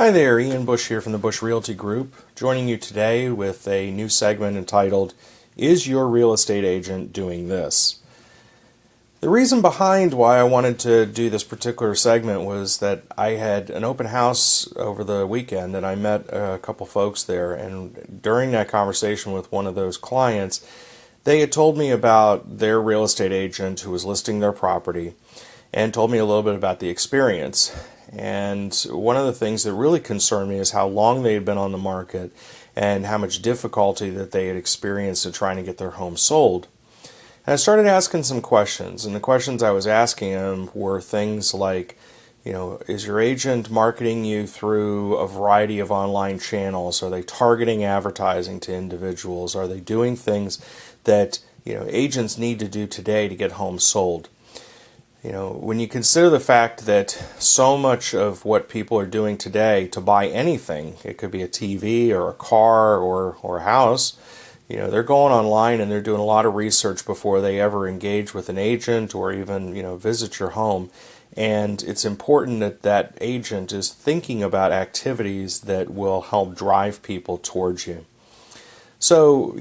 Hi there, Ian Bush here from the Bush Realty Group, joining you today with a new segment entitled, Is Your Real Estate Agent Doing This? The reason behind why I wanted to do this particular segment was that I had an open house over the weekend and I met a couple folks there, and during that conversation with one of those clients, they had told me about their real estate agent who was listing their property and told me a little bit about the experience. And one of the things that really concerned me is how long they had been on the market and how much difficulty that they had experienced in trying to get their home sold. And I started asking some questions, and the questions I was asking them were things like, is your agent marketing you through a variety of online channels? Are they targeting advertising to individuals? Are they doing things that agents need to do today to get homes sold? When you consider the fact that so much of what people are doing today to buy anything, it could be a TV or a car or a house, they're going online and they're doing a lot of research before they ever engage with an agent or even, visit your home. And it's important that that agent is thinking about activities that will help drive people towards you. So,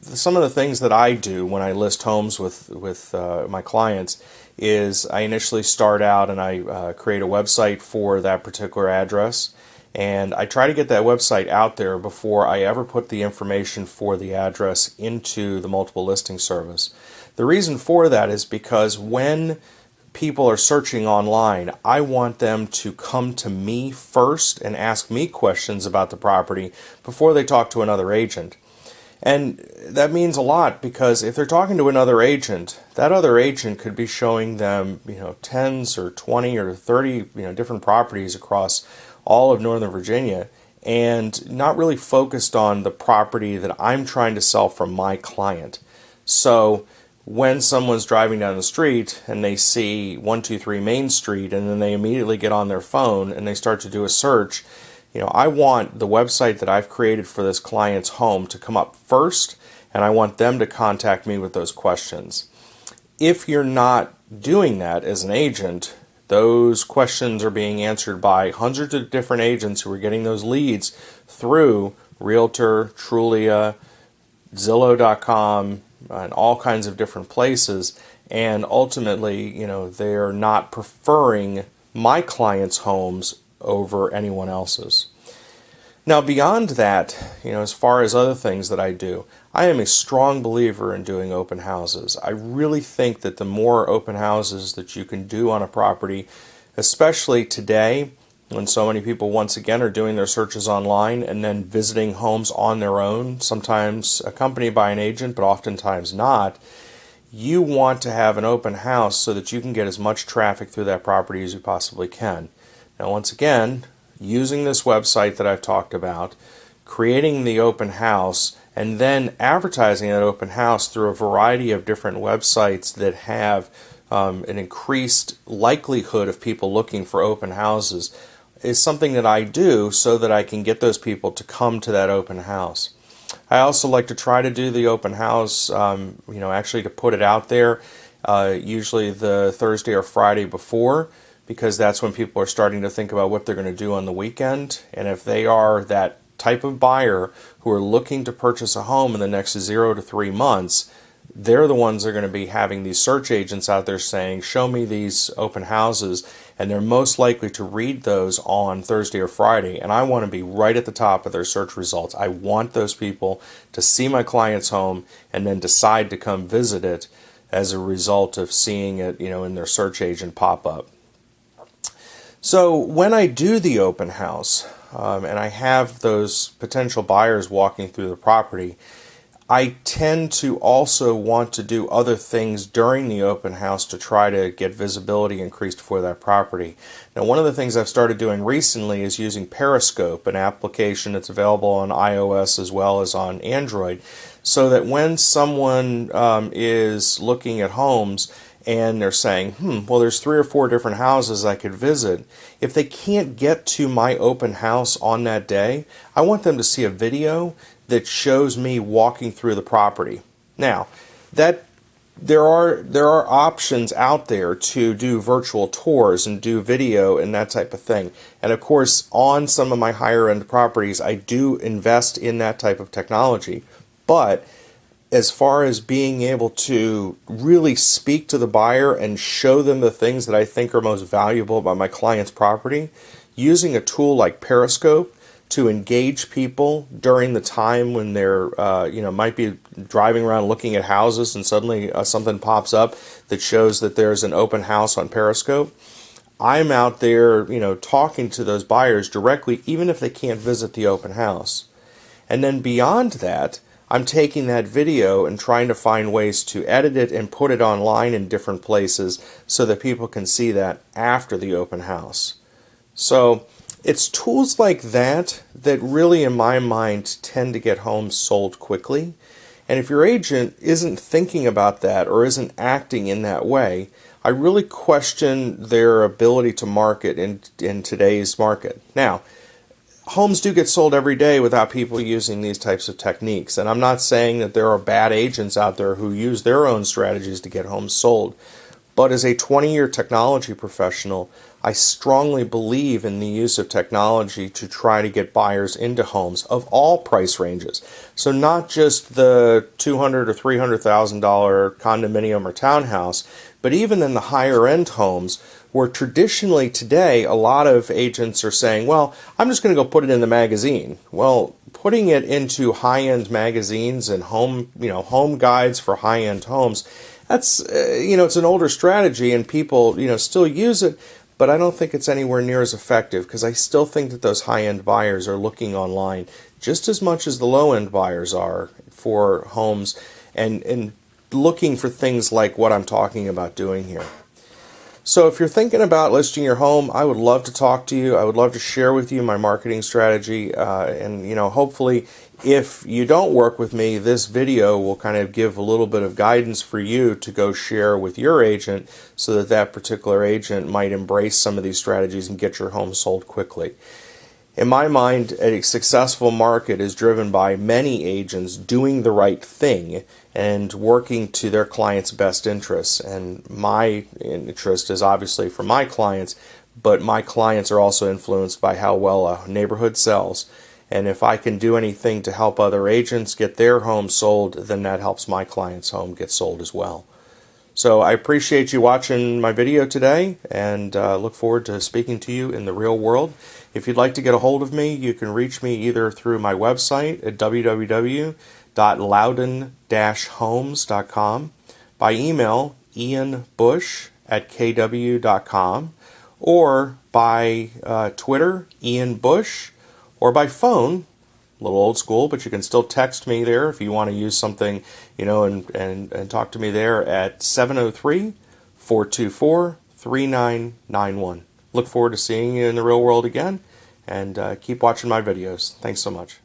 some of the things that I do when I list homes with my clients is I initially start out and I create a website for that particular address, and I try to get that website out there before I ever put the information for the address into the multiple listing service. The reason for that is because when people are searching online, I want them to come to me first and ask me questions about the property before they talk to another agent. And that means a lot, because if they're talking to another agent, that other agent could be showing them, tens or 20 or 30, different properties across all of Northern Virginia, and not really focused on the property that I'm trying to sell for my client. So when someone's driving down the street and they see 123 Main Street, and then they immediately get on their phone and they start to do a search, I want the website that I've created for this client's home to come up first, and I want them to contact me with those questions. If you're not doing that as an agent, those questions are being answered by hundreds of different agents who are getting those leads through Realtor, Trulia, Zillow.com, and all kinds of different places, and ultimately, they are not preferring my clients' homes over anyone else's. Now, beyond that, as far as other things that I do, I am a strong believer in doing open houses. I really think that the more open houses that you can do on a property, especially today when so many people once again are doing their searches online and then visiting homes on their own, sometimes accompanied by an agent, but oftentimes not, you want to have an open house so that you can get as much traffic through that property as you possibly can. Now, once again, using this website that I've talked about, creating the open house, and then advertising that open house through a variety of different websites that have an increased likelihood of people looking for open houses is something that I do so that I can get those people to come to that open house. I also like to try to do the open house, actually to put it out there, usually the Thursday or Friday before, because that's when people are starting to think about what they're going to do on the weekend. And if they are that type of buyer who are looking to purchase a home in the next 0 to 3 months, they're the ones that are going to be having these search agents out there saying, show me these open houses, and they're most likely to read those on Thursday or Friday, and I want to be right at the top of their search results. I want those people to see my client's home and then decide to come visit it as a result of seeing it, in their search agent pop up. So when I do the open house, and I have those potential buyers walking through the property, I tend to also want to do other things during the open house to try to get visibility increased for that property. Now, one of the things I've started doing recently is using Periscope, an application that's available on iOS as well as on Android, so that when someone is looking at homes and they're saying, well, there's 3 or 4 different houses I could visit, if they can't get to my open house on that day, I want them to see a video that shows me walking through the property. Now, that there are options out there to do virtual tours and do video and that type of thing. And of course, on some of my higher end properties, I do invest in that type of technology. But as far as being able to really speak to the buyer and show them the things that I think are most valuable about my client's property, using a tool like Periscope to engage people during the time when they're, might be driving around looking at houses and suddenly something pops up that shows that there's an open house on Periscope. I'm out there, talking to those buyers directly, even if they can't visit the open house. And then beyond that, I'm taking that video and trying to find ways to edit it and put it online in different places so that people can see that after the open house. So it's tools like that that really, in my mind, tend to get homes sold quickly. And if your agent isn't thinking about that or isn't acting in that way, I really question their ability to market in today's market. Now, homes do get sold every day without people using these types of techniques. And I'm not saying that there are bad agents out there who use their own strategies to get homes sold. But as a 20-year technology professional, I strongly believe in the use of technology to try to get buyers into homes of all price ranges. So not just the $200,000 or $300,000 condominium or townhouse, but even in the higher end homes where traditionally today a lot of agents are saying, well, I'm just going to go put it in the magazine. Well, putting it into high-end magazines and home guides for high-end homes, that's it's an older strategy and people still use it, but I don't think it's anywhere near as effective because I still think that those high-end buyers are looking online just as much as the low-end buyers are for homes and looking for things like what I'm talking about doing here. So if you're thinking about listing your home, I would love to talk to you. I would love to share with you my marketing strategy. And hopefully, if you don't work with me, this video will kind of give a little bit of guidance for you to go share with your agent so that that particular agent might embrace some of these strategies and get your home sold quickly. In my mind, a successful market is driven by many agents doing the right thing and working to their clients' best interests. And my interest is obviously for my clients, but my clients are also influenced by how well a neighborhood sells. And if I can do anything to help other agents get their home sold, then that helps my client's home get sold as well. So I appreciate you watching my video today and look forward to speaking to you in the real world. If you'd like to get a hold of me, you can reach me either through my website at www.loudoun-homes.com, by email ianbush@kw.com, or by Twitter, Ian Bush, or by phone. A little old school, but you can still text me there if you want to use something, and talk to me there at 703-424-3991. Look forward to seeing you in the real world again, and keep watching my videos. Thanks so much.